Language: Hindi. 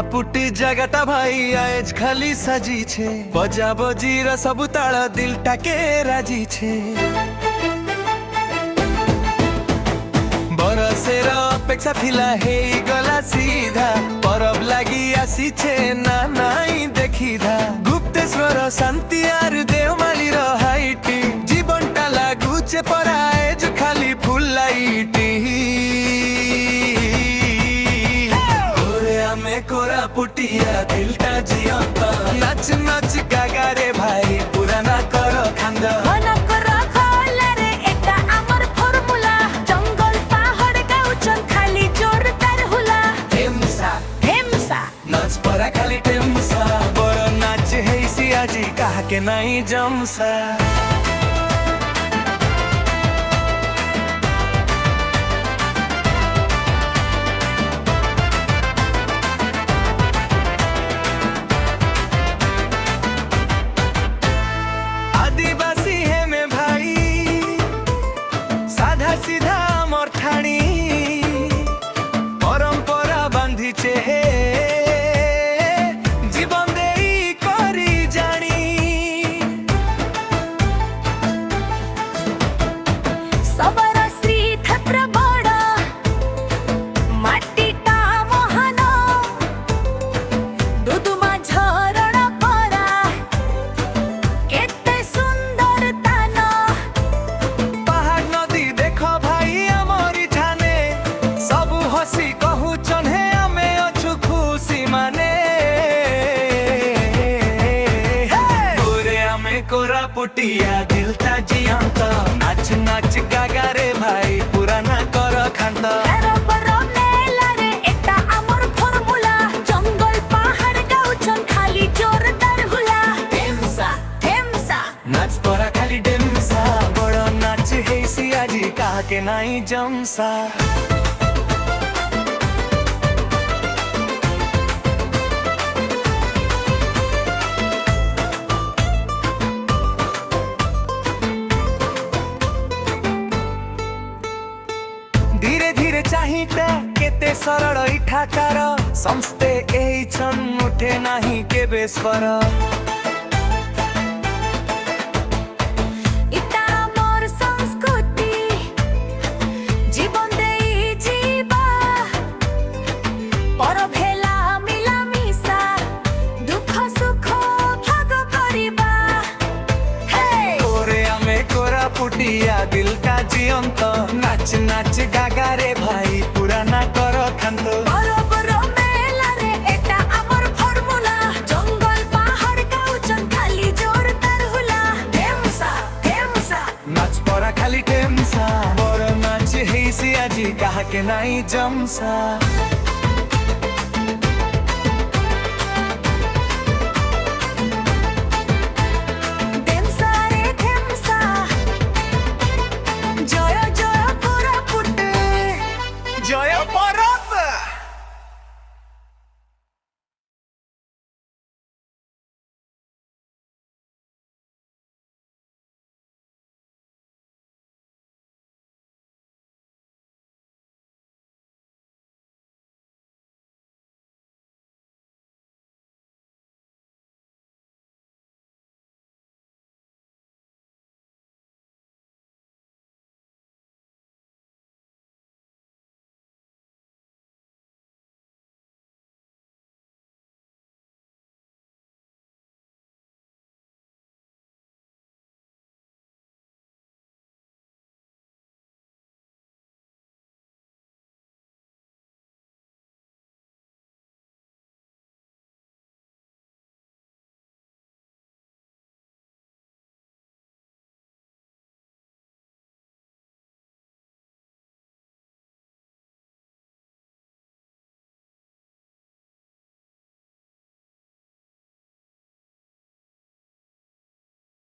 कोरापुट जगटा भाई आज खाली साजी छे बजा बजीर सब ताल दिल टाके राजी छे बरसेर अपेक्षा थिला हे गला सीधा परब लागी आसी छे ना नाई देखिधा गुप्तेश्वर शांति आर देवमालीर हाइटी जीवनटा लागुचे पराए जो खाली फुल लाइटी कोरापुटिया दिलटा जियंता नाच नाच गागा रे भाई पुराना करो खांद मना करा खोला रे एटा आमर फॉर्मूला जंगल पहाड़ गाउचन खाली जोरदार हुला ढेमसा ढेमसा नाच परा खाली ढेमसा बड़ नाच हेसी आजी कहा के नहीं जमसा सीधा मोर ठाणी परंपरा बांधी चे जीवन देई करी जानी सबर श्री थत्र बड़ा माटी ता मोहन दुदुमा झरण परा केते सुंदर ताना पहाड़ नदी देखो भाई अमरी ठाने सब हसी कहू चन्हे आमे अछु खुशी माने गोरे आमे कोरापुटिया दिलता जियंता नाच नाच गागा रे भाई पुराना कर खांत नाच परा खाली डेमसा बड़ा नाच हेसी आजी कहा के नहीं जमसा धीरे धीरे चाहिता केते सरल इठाकार समस्ते एही छन उठे नाही के बेस्वर पुटिया दिल का जियंत नाच नाच गागा रे भाई पुराना कर खांत बरोबर मेला रे एटा आमर फॉर्मूला जंगल पहाड़ गाउचन खाली जोरदार हुला ढेमसा ढेमसा नाच परा खाली ढेमसा बड़ नाच हेसी आजी कहा के नहीं जमसा।